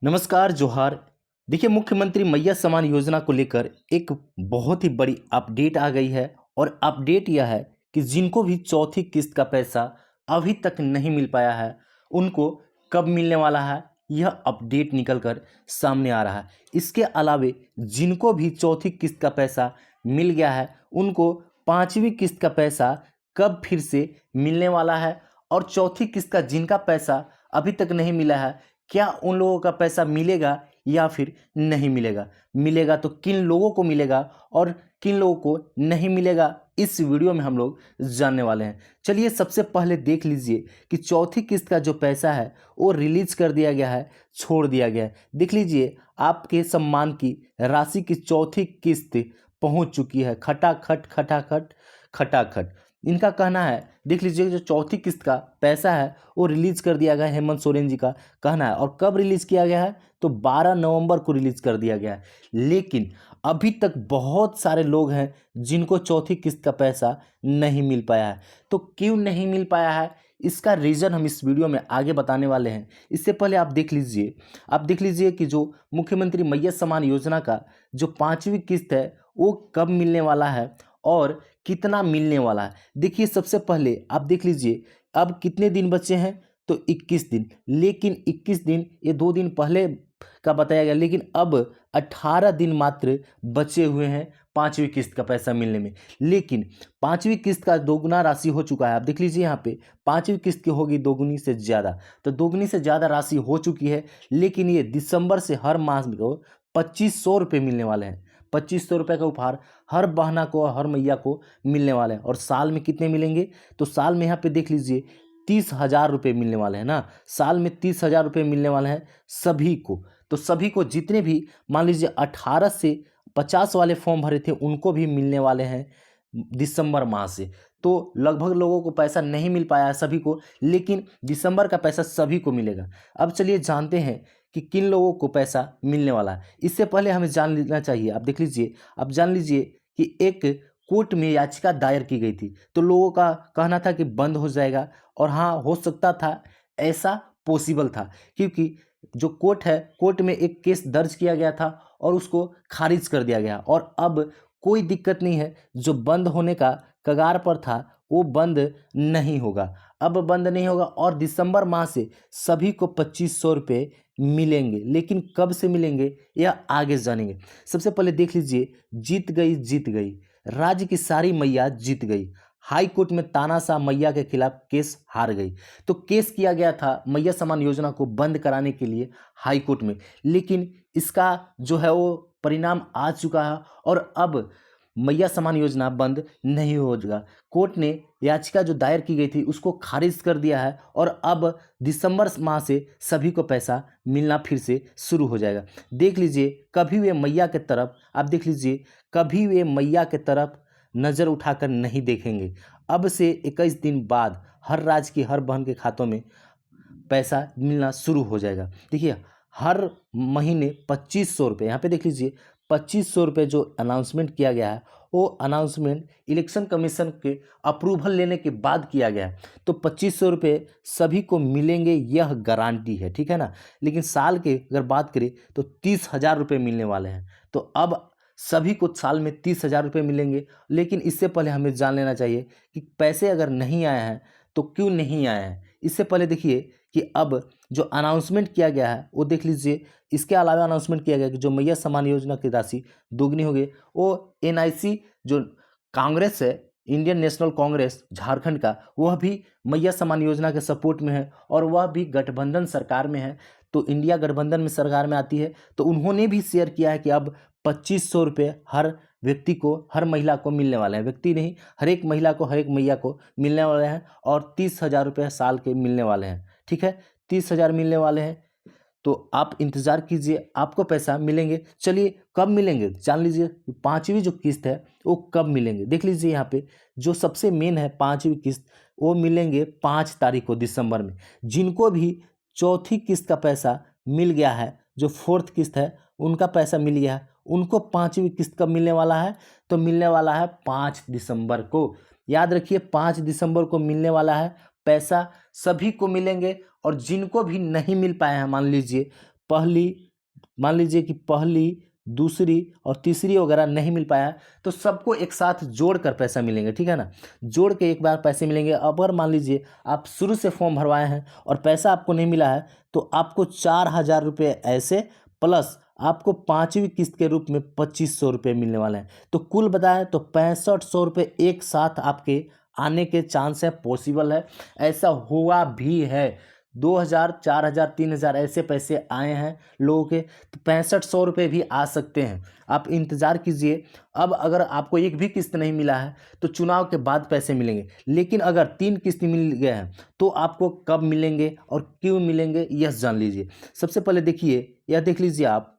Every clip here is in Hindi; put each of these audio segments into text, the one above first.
नमस्कार, जोहार। देखिए, मुख्यमंत्री मैया सम्मान योजना को लेकर एक बहुत ही बड़ी अपडेट आ गई है और अपडेट यह है कि जिनको भी चौथी किस्त का पैसा अभी तक नहीं मिल पाया है, उनको कब मिलने वाला है, यह अपडेट निकल कर सामने आ रहा है। इसके अलावे जिनको भी चौथी किस्त का पैसा मिल गया है, उनको पाँचवीं किस्त का पैसा कब फिर से मिलने वाला है और चौथी किस्त का जिनका पैसा अभी तक नहीं मिला है, क्या उन लोगों का पैसा मिलेगा या फिर नहीं मिलेगा? मिलेगा तो किन लोगों को मिलेगा और किन लोगों को नहीं मिलेगा, इस वीडियो में हम लोग जानने वाले हैं। चलिए सबसे पहले देख लीजिए कि चौथी किस्त का जो पैसा है वो रिलीज कर दिया गया है, छोड़ दिया गया है। देख लीजिए, आपके सम्मान की राशि की चौथी किस्त पहुंच चुकी है। खटाखट खटाखट खटाखट, इनका कहना है। देख लीजिए, जो चौथी किस्त का पैसा है वो रिलीज कर दिया गया है। हेमंत सोरेन जी का कहना है। और कब रिलीज किया गया है? तो 12 नवंबर को रिलीज कर दिया गया है। लेकिन अभी तक बहुत सारे लोग हैं जिनको चौथी किस्त का पैसा नहीं मिल पाया है। तो क्यों नहीं मिल पाया है, इसका रीज़न हम इस वीडियो में आगे बताने वाले हैं। इससे पहले आप देख लीजिए कि जो मुख्यमंत्री मैया सम्मान योजना का जो पाँचवीं किस्त है वो कब मिलने वाला है और कितना मिलने वाला है। देखिए, सबसे पहले आप देख लीजिए, अब कितने दिन बचे हैं? तो 21 दिन। लेकिन 21 दिन ये 2 दिन पहले का बताया गया, लेकिन अब 18 दिन मात्र बचे हुए हैं पाँचवीं किस्त का पैसा मिलने में। लेकिन पाँचवीं किस्त का दोगुना राशि हो चुका है। आप देख लीजिए, यहाँ पे पाँचवीं किस्त की होगी दोगुनी से ज़्यादा, तो दोगुनी से ज़्यादा राशि हो चुकी है। लेकिन ये दिसंबर से हर माह को 2500 रुपये मिलने वाले हैं। 2500 रुपये का उपहार हर बहना को, हर मैया को मिलने वाले हैं। और साल में कितने मिलेंगे? तो साल में यहाँ पे देख लीजिए 30,000 रुपये मिलने वाले हैं ना। साल में 30,000 रुपये मिलने वाले हैं सभी को। तो सभी को, जितने भी मान लीजिए 18 से 50 वाले फॉर्म भरे थे, उनको भी मिलने वाले हैं दिसंबर माह से। तो लगभग लोगों को पैसा नहीं मिल पाया है सभी को, लेकिन दिसंबर का पैसा सभी को मिलेगा। अब चलिए जानते हैं कि किन लोगों को पैसा मिलने वाला है। इससे पहले हमें जान लेना चाहिए, आप देख लीजिए, आप जान लीजिए कि एक कोर्ट में याचिका दायर की गई थी। तो लोगों का कहना था कि बंद हो जाएगा, और हाँ, हो सकता था, ऐसा पॉसिबल था, क्योंकि जो कोर्ट है, कोर्ट में एक केस दर्ज किया गया था और उसको खारिज कर दिया गया। और अब कोई दिक्कत नहीं है, जो बंद होने का कगार पर था वो बंद नहीं होगा। अब बंद नहीं होगा और दिसंबर माह से सभी को 2500 रुपये मिलेंगे। लेकिन कब से मिलेंगे यह आगे जानेंगे। सबसे पहले देख लीजिए, जीत गई जीत गई, राज्य की सारी मैया जीत गई। हाई कोर्ट में तानाशाह मैया के खिलाफ केस हार गई। तो केस किया गया था मैया सम्मान योजना को बंद कराने के लिए हाई कोर्ट में, लेकिन इसका जो है वो परिणाम आ चुका है और अब मैया सम्मान योजना बंद नहीं होगा। कोर्ट ने याचिका जो दायर की गई थी उसको खारिज कर दिया है और अब दिसंबर माह से सभी को पैसा मिलना फिर से शुरू हो जाएगा। देख लीजिए, कभी वे मैया के तरफ, आप देख लीजिए, कभी वे मैया के तरफ नज़र उठाकर नहीं देखेंगे। अब से 21 दिन बाद हर राज्य की हर बहन के खातों में पैसा मिलना शुरू हो जाएगा। देखिए, हर महीने 2500 रुपये, यहाँ पे देख लीजिए, 2500 रुपये जो अनाउंसमेंट किया गया है, वो अनाउंसमेंट इलेक्शन कमीशन के अप्रूवल लेने के बाद किया गया है। तो 2500 रुपये सभी को मिलेंगे, यह गारंटी है, ठीक है ना। लेकिन साल के अगर बात करें तो 30,000 रुपये मिलने वाले हैं। तो अब सभी को साल में 30,000 रुपये मिलेंगे। लेकिन इससे पहले हमें जान लेना चाहिए कि पैसे अगर नहीं आए हैं तो क्यों नहीं आए हैं। इससे पहले देखिए कि अब जो अनाउंसमेंट किया गया है वो देख लीजिए। इसके अलावा अनाउंसमेंट किया गया कि जो मैया सम्मान योजना की राशि दोगुनी हो गई, वो एनआईसी जो कांग्रेस है, इंडियन नेशनल कांग्रेस झारखंड का, वह भी मैया सम्मान योजना के सपोर्ट में है और वह भी गठबंधन सरकार में है। तो इंडिया गठबंधन में सरकार में आती है, तो उन्होंने भी शेयर किया है कि अब 2500 रुपये हर व्यक्ति को, हर महिला को मिलने वाले हैं। व्यक्ति नहीं, हर एक महिला को, हर एक मैया को मिलने वाले हैं और 30,000 रुपये साल के मिलने वाले हैं। ठीक है, 30,000 मिलने वाले हैं। तो आप इंतज़ार कीजिए, आपको पैसा मिलेंगे। चलिए, कब मिलेंगे जान लीजिए। पाँचवीं जो किस्त है वो कब मिलेंगे, देख लीजिए। यहाँ पे जो सबसे मेन है, पाँचवीं किस्त, वो मिलेंगे 5 तारीख को दिसंबर में। जिनको भी चौथी किस्त का पैसा मिल गया है, जो फोर्थ किस्त है उनका पैसा मिल गया है, उनको पाँचवीं किस्त कब मिलने वाला है? तो मिलने वाला है 5 दिसंबर को। याद रखिए, 5 दिसंबर को मिलने वाला है पैसा, सभी को मिलेंगे। और जिनको भी नहीं मिल पाए हैं, मान लीजिए पहली, मान लीजिए कि पहली, दूसरी और तीसरी वगैरह नहीं मिल पाया तो सबको एक साथ जोड़ कर पैसा मिलेंगे, ठीक है ना। जोड़ के एक बार पैसे मिलेंगे। अगर मान लीजिए आप शुरू से फॉर्म भरवाए हैं और पैसा आपको नहीं मिला है तो आपको 4,000 रुपये ऐसे, प्लस आपको 5वीं किस्त के रूप में 2,500 रुपये मिलने वाले हैं। तो कुल बताएं तो 6500 रुपये एक साथ आपके आने के चांस है, पॉसिबल है, ऐसा हुआ भी है। 2,000, 4,000, 3,000 ऐसे पैसे आए हैं लोगों के, तो 6500 रुपये भी आ सकते हैं। आप इंतज़ार कीजिए। अब अगर आपको एक भी किस्त नहीं मिला है तो चुनाव के बाद पैसे मिलेंगे, लेकिन अगर 3 किस्त मिल गए हैं तो आपको कब मिलेंगे और क्यों मिलेंगे यह जान लीजिए। सबसे पहले देखिए, यह देख लीजिए आप,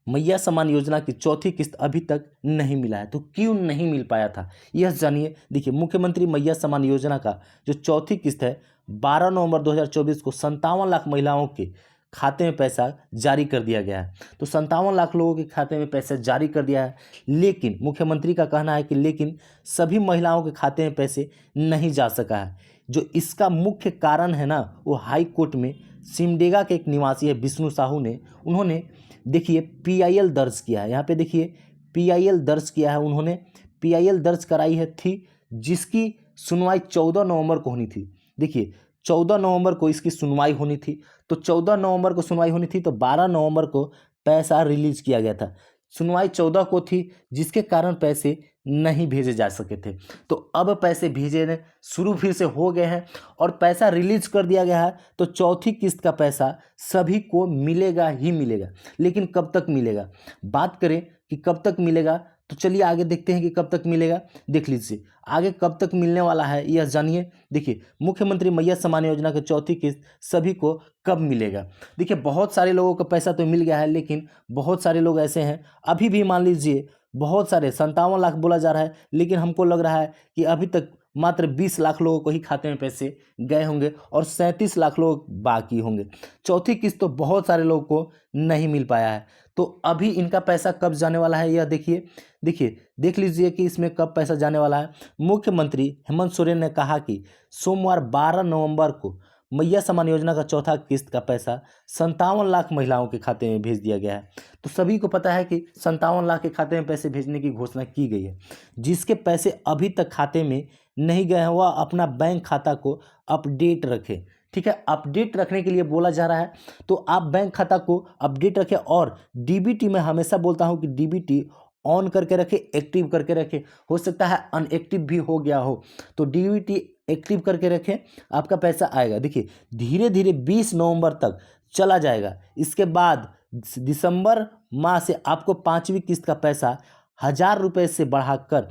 मैया सम्मान योजना की चौथी किस्त अभी तक नहीं मिला है। तो क्यों नहीं मिल पाया था यह जानिए। देखिए, मुख्यमंत्री मैया सम्मान योजना का जो चौथी किस्त है 12 नवंबर 2024 को 57 लाख महिलाओं के खाते में पैसा जारी कर दिया गया है। तो 57 लाख लोगों के खाते में पैसा जारी कर दिया है, लेकिन मुख्यमंत्री का कहना है कि लेकिन सभी महिलाओं के खाते में पैसे नहीं जा सका है। जो इसका मुख्य कारण है ना, वो हाई कोर्ट में सिमडेगा के एक निवासी है विष्णु साहू ने, उन्होंने देखिए PIL दर्ज किया है। यहाँ पे देखिए PIL दर्ज किया है, उन्होंने PIL दर्ज कराई है थी, जिसकी सुनवाई 14 नवंबर को होनी थी। देखिए 14 नवंबर को इसकी सुनवाई होनी थी, तो 14 नवंबर को सुनवाई होनी थी तो 12 नवंबर को पैसा रिलीज किया गया था। सुनवाई 14 को थी, जिसके कारण पैसे नहीं भेजे जा सके थे। तो अब पैसे भेजे शुरू फिर से हो गए हैं और पैसा रिलीज कर दिया गया है। तो चौथी किस्त का पैसा सभी को मिलेगा ही मिलेगा, लेकिन कब तक मिलेगा, बात करें कि कब तक मिलेगा तो चलिए आगे देखते हैं कि कब तक मिलेगा। देख लीजिए आगे कब तक मिलने वाला है यह जानिए। देखिए, मुख्यमंत्री मैया सम्मान योजना की चौथी किस्त सभी को कब मिलेगा। देखिए, बहुत सारे लोगों का पैसा तो मिल गया है, लेकिन बहुत सारे लोग ऐसे हैं अभी भी, मान लीजिए बहुत सारे 57 लाख बोला जा रहा है, लेकिन हमको लग रहा है कि अभी तक मात्र 20 लाख लोगों को ही खाते में पैसे गए होंगे और 37 लाख लोग बाकी होंगे। चौथी किस्त तो बहुत सारे लोगों को नहीं मिल पाया है। तो अभी इनका पैसा कब जाने वाला है यह देखिए। देख लीजिए कि इसमें कब पैसा जाने वाला है। मुख्यमंत्री हेमंत सोरेन ने कहा कि सोमवार 12 नवंबर को मैया सम्मान योजना का चौथा किस्त का पैसा 57 लाख महिलाओं के खाते में भेज दिया गया है। तो सभी को पता है कि 57 लाख के खाते में पैसे भेजने की घोषणा की गई है। जिसके पैसे अभी तक खाते में नहीं गए हैं वह अपना बैंक खाता को अपडेट रखे, ठीक है। अपडेट रखने के लिए बोला जा रहा है, तो आप बैंक खाता को अपडेट रखें और DBT में हमेशा बोलता हूं कि DBT ऑन करके रखें, एक्टिव करके रखें। हो सकता है अनएक्टिव भी हो गया हो, तो DBT एक्टिव करके रखें, आपका पैसा आएगा। देखिए धीरे धीरे 20 नवंबर तक चला जाएगा। इसके बाद दिसंबर माह से आपको 5वीं किस्त का पैसा 1,000 रुपये से बढ़ाकर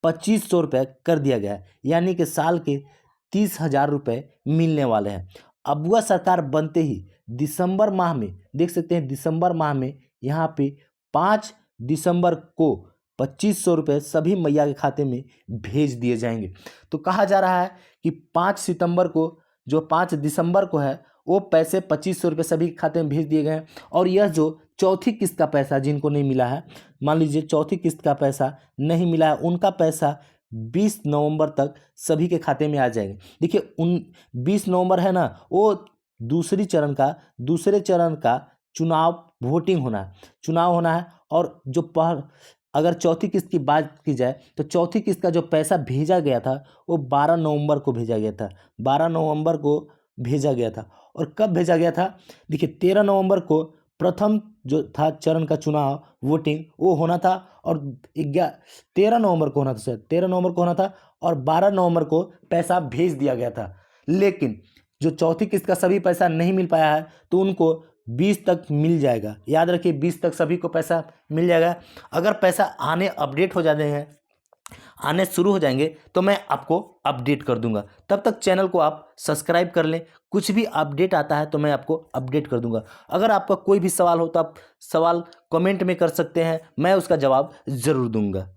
2,500 रुपये कर दिया गया है, यानी कि साल के 30,000 रुपये मिलने वाले हैं। अबुआ सरकार बनते ही दिसंबर माह में देख सकते हैं, दिसंबर माह में यहाँ पे 5 दिसंबर को 2,500 रुपये सभी मैया के खाते में भेज दिए जाएंगे। तो कहा जा रहा है कि 5 सितंबर को, जो 5 दिसंबर को है, वो पैसे 2,500 रुपये सभी के खाते में भेज दिए गए हैं। और यह जो चौथी किस्त का पैसा जिनको नहीं मिला है, मान लीजिए चौथी किस्त का पैसा नहीं मिला है, उनका पैसा 20 नवंबर तक सभी के खाते में आ जाएंगे। देखिए 20 नवंबर है ना, वो दूसरे चरण का चुनाव वोटिंग होना है, चुनाव होना है। और जो अगर चौथी किस्त की बात की जाए तो चौथी किस्त का जो पैसा भेजा गया था वो 12 नवंबर को भेजा गया था, 12 नवंबर को भेजा गया था। और कब भेजा गया था, देखिए 13 नवंबर को प्रथम जो था चरण का चुनाव वोटिंग वो होना था, और 13 नवंबर को होना था, सर 13 नवंबर को होना था, और 12 नवंबर को पैसा भेज दिया गया था। लेकिन जो चौथी किस्त का सभी पैसा नहीं मिल पाया है तो उनको 20 तक मिल जाएगा। याद रखिए 20 तक सभी को पैसा मिल जाएगा। अगर पैसा अपडेट हो जाते हैं, आने शुरू हो जाएंगे तो मैं आपको अपडेट कर दूंगा। तब तक चैनल को आप सब्सक्राइब कर लें, कुछ भी अपडेट आता है तो मैं आपको अपडेट कर दूंगा। अगर आपका कोई भी सवाल हो तो आप सवाल कमेंट में कर सकते हैं, मैं उसका जवाब ज़रूर दूंगा।